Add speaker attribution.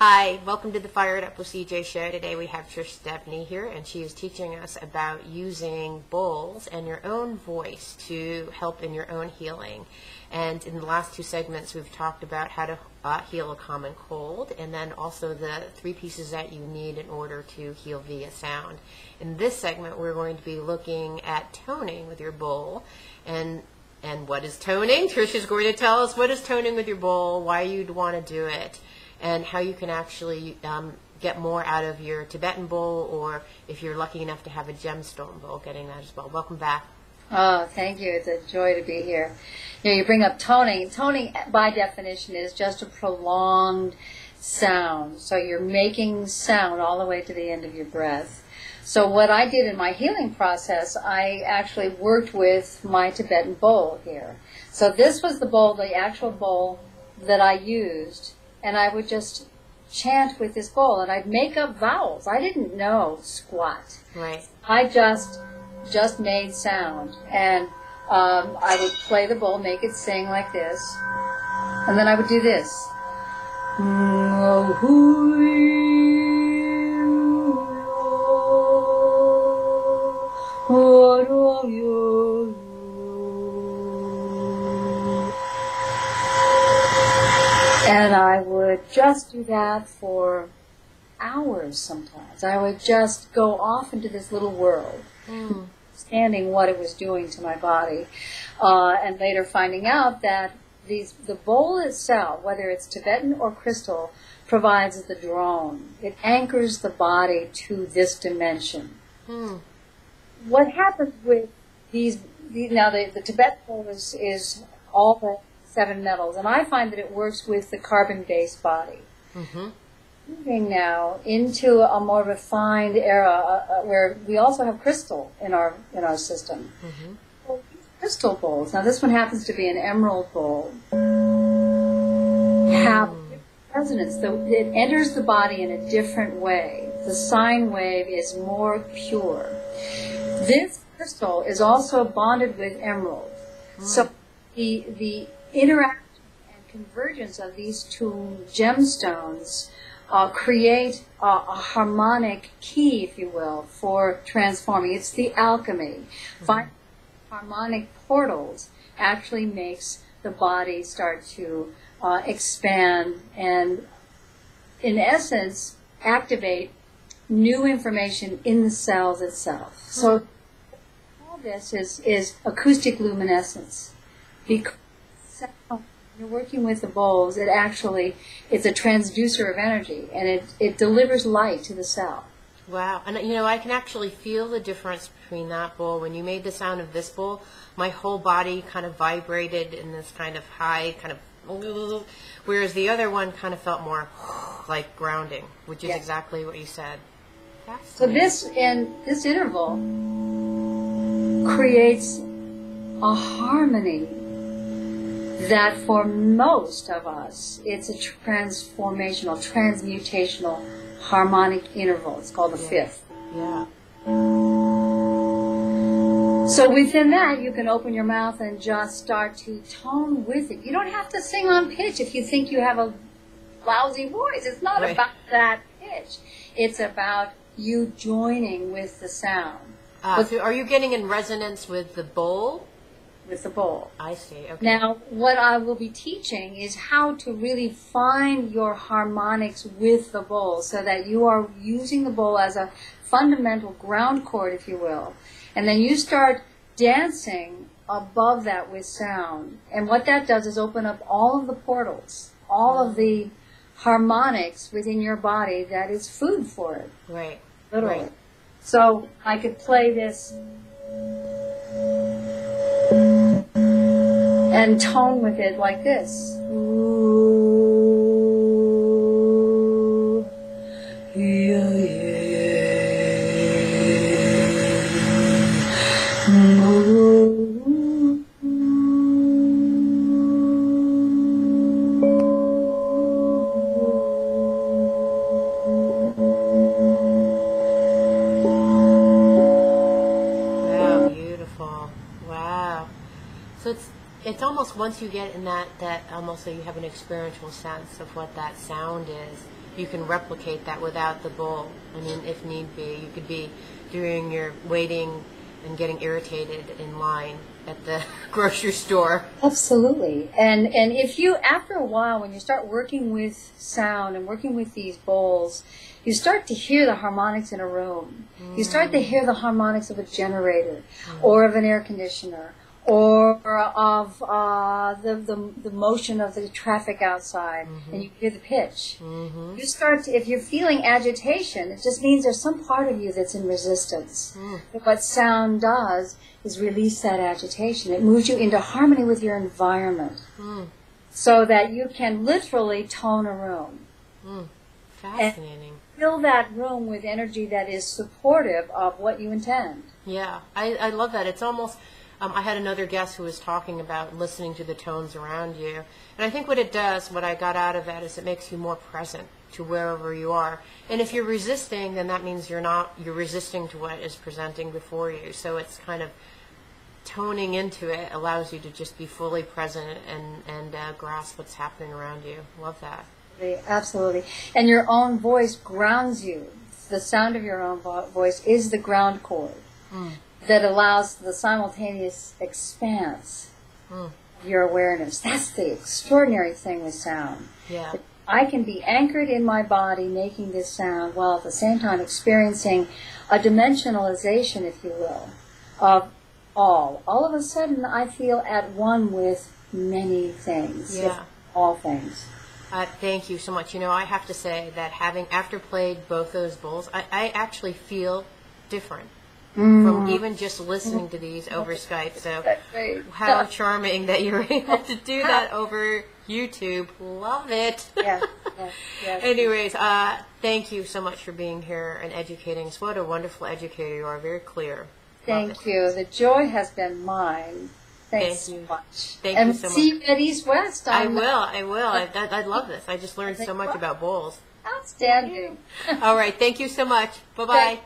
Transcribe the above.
Speaker 1: Hi, welcome to the Fired Up with CJ show. Today we have Trish Stepney here, and she is teaching us about using bowls and your own voice to help in your own healing. And in the last two segments, we've talked about how to heal a common cold, and then also the three pieces that you need in order to heal via sound. In this segment, we're going to be looking at toning with your bowl. And what is toning? Trish is going to tell us what is toning with your bowl, why you'd want to do it, and how you can actually get more out of your Tibetan bowl, or if you're lucky enough to have a gemstone bowl, getting that as well. Welcome back.
Speaker 2: Oh, thank you. It's a joy to be here. You bring up toning. Toning, by definition, is just a prolonged sound. So you're making sound all the way to the end of your breath. So what I did in my healing process, I actually worked with my Tibetan bowl here. So this was the bowl, the actual bowl that I used, and I would just chant with this bowl, and I'd make up vowels. I didn't know squat.
Speaker 1: Right.
Speaker 2: I just made sound, and I would play the bowl, make it sing like this, and then I would do this. And I would just do that for hours sometimes. I would just go off into this little world, understanding what it was doing to my body, and later finding out that the bowl itself, whether it's Tibetan or crystal, provides the drone. It anchors the body to this dimension. What happens with now the Tibetan bowl is all the 7 metals, and I find that it works with the carbon-based body. Moving now into a more refined era where we also have crystal in our system. Well, crystal bowls, now this one happens to be an emerald bowl, have resonance. It enters the body in a different way. The sine wave is more pure. This crystal is also bonded with emerald. So the interaction and convergence of these two gemstones create a harmonic key, if you will, for transforming. It's the alchemy. Finding harmonic portals actually makes the body start to expand and, in essence, activate new information in the cells itself. So all this is acoustic luminescence. Because when you're working with the bowls, it's a transducer of energy, and it delivers light to the cell.
Speaker 1: Wow. And I can actually feel the difference between that bowl. When you made the sound of this bowl, my whole body kind of vibrated in this kind of high, kind of, whereas the other one kind of felt more like grounding, which is exactly what you said.
Speaker 2: So this interval creates a harmony that for most of us, it's a transformational, transmutational harmonic interval. It's called the fifth.
Speaker 1: Yeah.
Speaker 2: So within that, you can open your mouth and just start to tone with it. You don't have to sing on pitch if you think you have a lousy voice. It's not about that pitch. It's about you joining with the sound.
Speaker 1: So are you getting in resonance with the bowl?
Speaker 2: With the bowl.
Speaker 1: I see. Okay.
Speaker 2: Now, what I will be teaching is how to really find your harmonics with the bowl, so that you are using the bowl as a fundamental ground chord, if you will. And then you start dancing above that with sound. And what that does is open up all of the portals, all of the harmonics within your body that is food for it.
Speaker 1: Right.
Speaker 2: Literally.
Speaker 1: Right.
Speaker 2: So I could play this and tone with it like this. Ooh, yeah, yeah. Ooh.
Speaker 1: Wow, beautiful. Wow. So it's almost, once you get in that almost, so you have an experiential sense of what that sound is, you can replicate that without the bowl. I mean, if need be, you could be doing your waiting and getting irritated in line at the grocery store.
Speaker 2: Absolutely. And if you, after a while, when you start working with sound and working with these bowls, you start to hear the harmonics in a room. You start to hear the harmonics of a generator or of an air conditioner or of the motion of the traffic outside, and you hear the pitch. You start to, if you're feeling agitation, it just means there's some part of you that's in resistance. But what sound does is release that agitation. It moves you into harmony with your environment so that you can literally tone a room.
Speaker 1: Fascinating.
Speaker 2: And fill that room with energy that is supportive of what you intend.
Speaker 1: Yeah, I love that. It's almost, I had another guest who was talking about listening to the tones around you. And I think what it does, what I got out of that, is it makes you more present to wherever you are. And if you're resisting, then that means you're resisting to what is presenting before you. So it's kind of toning into it allows you to just be fully present and grasp what's happening around you. Love that.
Speaker 2: Absolutely. And your own voice grounds you. The sound of your own voice is the ground cord that allows the simultaneous expanse of your awareness. That's the extraordinary thing with sound.
Speaker 1: Yeah.
Speaker 2: I can be anchored in my body making this sound while at the same time experiencing a dimensionalization, if you will, of all. All of a sudden I feel at one with many things, if all things.
Speaker 1: Thank you so much. You know, I have to say that after played both those bowls, I actually feel different from even just listening to these over Skype. So how charming that you were able to do that over YouTube. Love it.
Speaker 2: Yes.
Speaker 1: Anyways, thank you so much for being here and educating us. What a wonderful educator you are. Very clear.
Speaker 2: Thank you. The joy has been mine. Thanks so much.
Speaker 1: Thank you so much.
Speaker 2: And see you at East West.
Speaker 1: I will. I love this. I just learned so much about bowls.
Speaker 2: Outstanding.
Speaker 1: All right. Thank you so much. Bye-bye.